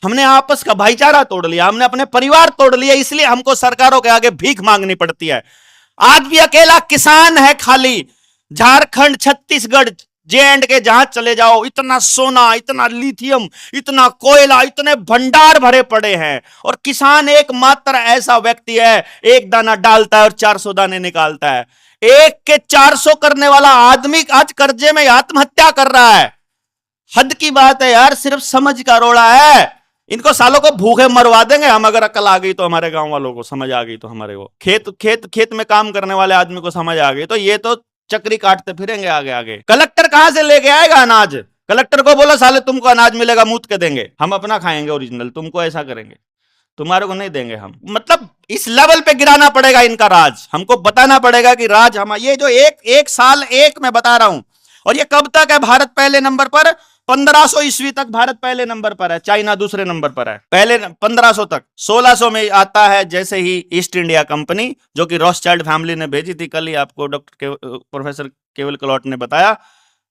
हमने आपस का भाईचारा तोड़ लिया, हमने अपने परिवार तोड़ लिया, इसलिए हमको सरकारों के आगे भीख मांगनी पड़ती है। आज भी अकेला किसान है खाली, झारखंड, छत्तीसगढ़, जे एंड के जहां चले जाओ, इतना सोना, इतना लिथियम, इतना कोयला, इतने भंडार भरे पड़े हैं, और किसान एकमात्र ऐसा व्यक्ति है, एक दाना डालता है और 400 दाने निकालता है। एक के 400 करने वाला आदमी आज कर्जे में आत्महत्या कर रहा है। हद की बात है यार, सिर्फ समझ का रोड़ा है। इनको सालों को भूखे मरवा देंगे हम, अगर अकल आ गई तो, हमारे गांव वालों को समझ आ गई तो, हमारे को खेत में काम करने वाले आदमी को समझ आ गई तो, ये तो चक्री काटते फिरेंगे आगे आगे। कलेक्टर कहां से लेके आएगा अनाज? कलेक्टर को बोलो साले तुमको अनाज मिलेगा, मूत के देंगे, हम अपना खाएंगे ओरिजिनल, तुमको ऐसा करेंगे, तुम्हारे को नहीं देंगे हम। मतलब इस लेवल पे गिराना पड़ेगा इनका राज, हमको बताना पड़ेगा कि राज हम, ये जो एक साल एक मैं बता रहा हूं, और ये कब तक है? भारत पहले नंबर पर, 1500 ईस्वी तक भारत पहले नंबर पर है, चाइना दूसरे नंबर पर है, पहले 1500 तक। 1600 में आता है जैसे ही ईस्ट इंडिया कंपनी, जो कि रॉथस्चाइल्ड फैमिली ने भेजी थी, कल ही आपको प्रोफेसर केवल क्लॉट ने बताया,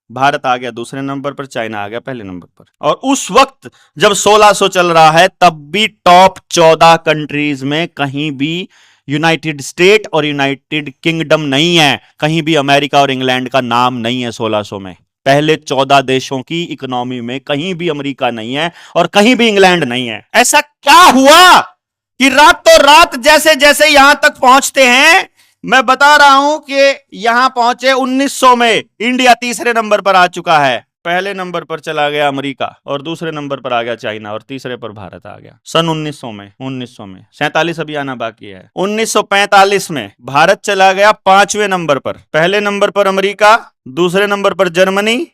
भारत आ गया दूसरे नंबर पर, चाइना आ गया पहले नंबर पर। और उस वक्त जब 1600 चल रहा है, तब भी टॉप 14 कंट्रीज में कहीं भी यूनाइटेड स्टेट और यूनाइटेड किंगडम नहीं है, कहीं भी अमेरिका और इंग्लैंड का नाम नहीं है। 1600 में पहले 14 देशों की इकोनॉमी में कहीं भी अमेरिका नहीं है और कहीं भी इंग्लैंड नहीं है। ऐसा क्या हुआ कि रातों रात जैसे जैसे यहां तक पहुंचते हैं, मैं बता रहा हूं कि यहां पहुंचे 1900 में इंडिया तीसरे नंबर पर आ चुका है। पहले नंबर पर चला गया अमेरिका, और दूसरे नंबर पर आ गया चाइना, और तीसरे पर भारत आ गया सन 1900 में। 47 अभी आना बाकी है। 1945 में भारत चला गया 5वें नंबर पर, पहले नंबर पर अमेरिका, दूसरे नंबर पर जर्मनी,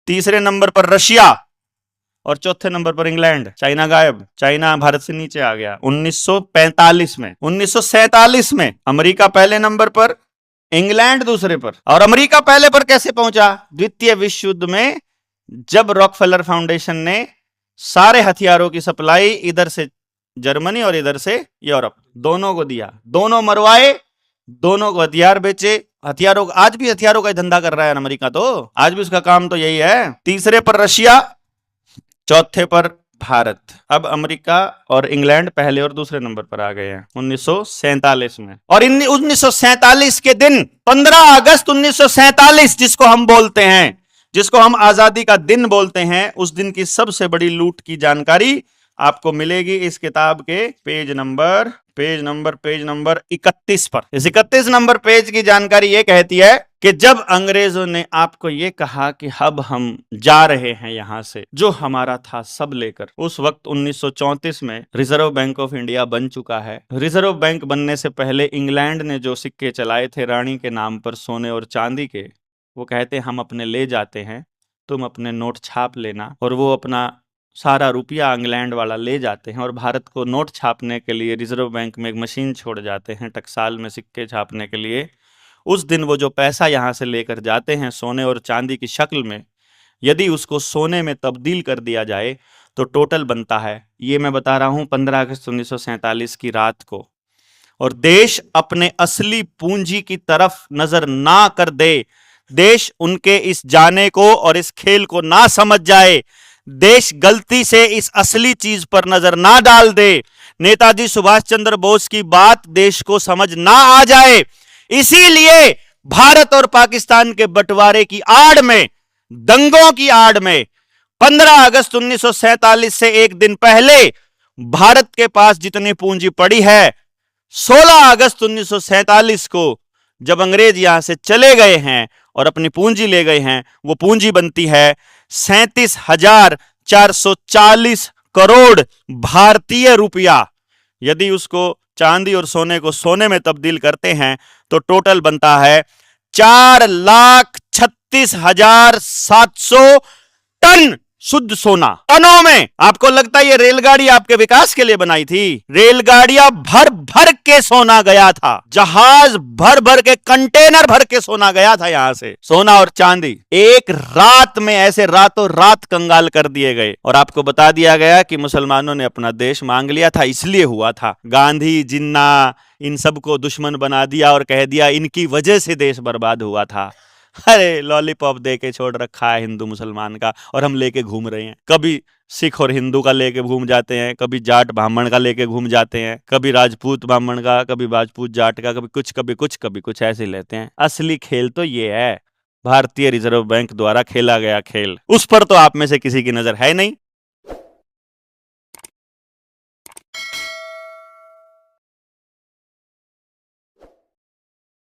तीसरे नंबर पर रशिया, और चौथे नंबर पर इंग्लैंड। चाइना गायब, चाइना भारत से नीचे आ गया 1945 में। 1947 में अमेरिका पहले नंबर पर, इंग्लैंड दूसरे पर। और अमेरिका पहले पर कैसे पहुंचा? द्वितीय विश्व युद्ध में, जब रॉकफेलर फाउंडेशन ने सारे हथियारों की सप्लाई इधर से जर्मनी और इधर से यूरोप दोनों को दिया, दोनों मरवाए, दोनों को हथियार बेचे। हथियारों, आज भी हथियारों का धंधा कर रहा है अमेरिका, तो आज भी उसका काम तो यही है। तीसरे पर रशिया, चौथे पर भारत। अब अमेरिका और इंग्लैंड पहले और दूसरे नंबर पर आ गए हैं 1947 में। और 1947 के दिन, 15 अगस्त 1947, जिसको हम बोलते हैं, जिसको हम आजादी का दिन बोलते हैं, उस दिन की सबसे बड़ी लूट की जानकारी आपको मिलेगी इस किताब के पेज नंबर 31 पर। इस 31 नंबर पेज की जानकारी ये कहती है कि जब अंग्रेजों ने आपको ये कहा कि अब हम जा रहे हैं यहां से, जो हमारा था सब लेकर, उस वक्त 1934 में रिजर्व बैंक ऑफ इंडिया बन चुका है। रिजर्व बैंक बनने से पहले इंग्लैंड ने जो सिक्के चलाए थे रानी के नाम पर, सोने और चांदी के, वो कहते हम अपने ले जाते हैं, तुम अपने नोट छाप लेना। और वो अपना सारा रुपया इंग्लैंड वाला ले जाते हैं, और भारत को नोट छापने के लिए रिजर्व बैंक में एक मशीन छोड़ जाते हैं टकसाल में सिक्के छापने के लिए। उस दिन वो जो पैसा यहाँ से लेकर जाते हैं सोने और चांदी की शक्ल में, यदि उसको सोने में तब्दील कर दिया जाए तो टोटल बनता है, ये मैं बता रहा हूँ 15 अगस्त 1947 की रात को। और देश अपने असली पूंजी की तरफ नजर ना कर दे, देश उनके इस जाने को और इस खेल को ना समझ जाए, देश गलती से इस असली चीज पर नजर ना डाल दे, नेताजी सुभाष चंद्र बोस की बात देश को समझ ना आ जाए, इसीलिए भारत और पाकिस्तान के बंटवारे की आड़ में, दंगों की आड़ में, 15 अगस्त 1947 से एक दिन पहले भारत के पास जितनी पूंजी पड़ी है, 16 अगस्त 1947 को जब अंग्रेज यहां से चले गए हैं और अपनी पूंजी ले गए हैं, वो पूंजी बनती है 37,440 करोड़ भारतीय रुपया। यदि उसको चांदी और सोने को सोने में तब्दील करते हैं तो टोटल बनता है 4,36,700 टन शुद्ध सोना। टनों में। आपको लगता है ये रेलगाड़ी आपके विकास के लिए बनाई थी? रेलगाड़ियां भर भर के सोना गया था, जहाज भर भर के, कंटेनर भर के सोना गया था यहां से, सोना और चांदी। एक रात में ऐसे रातों रात कंगाल कर दिए गए, और आपको बता दिया गया कि मुसलमानों ने अपना देश मांग लिया था, इसलिए हुआ था। गांधी, जिन्ना, इन सबको दुश्मन बना दिया और कह दिया इनकी वजह से देश बर्बाद हुआ था। अरे लॉलीपॉप दे के छोड़ रखा है हिंदू मुसलमान का, और हम लेके घूम रहे हैं। कभी सिख और हिंदू का लेके घूम जाते हैं, कभी जाट ब्राह्मण का लेके घूम जाते हैं, कभी राजपूत ब्राह्मण का, कभी राजपूत जाट का, कभी कुछ कभी कुछ कभी कुछ, ऐसे लेते हैं। असली खेल तो ये है, भारतीय रिजर्व बैंक द्वारा खेला गया खेल। उस पर तो आप में से किसी की नजर है नहीं।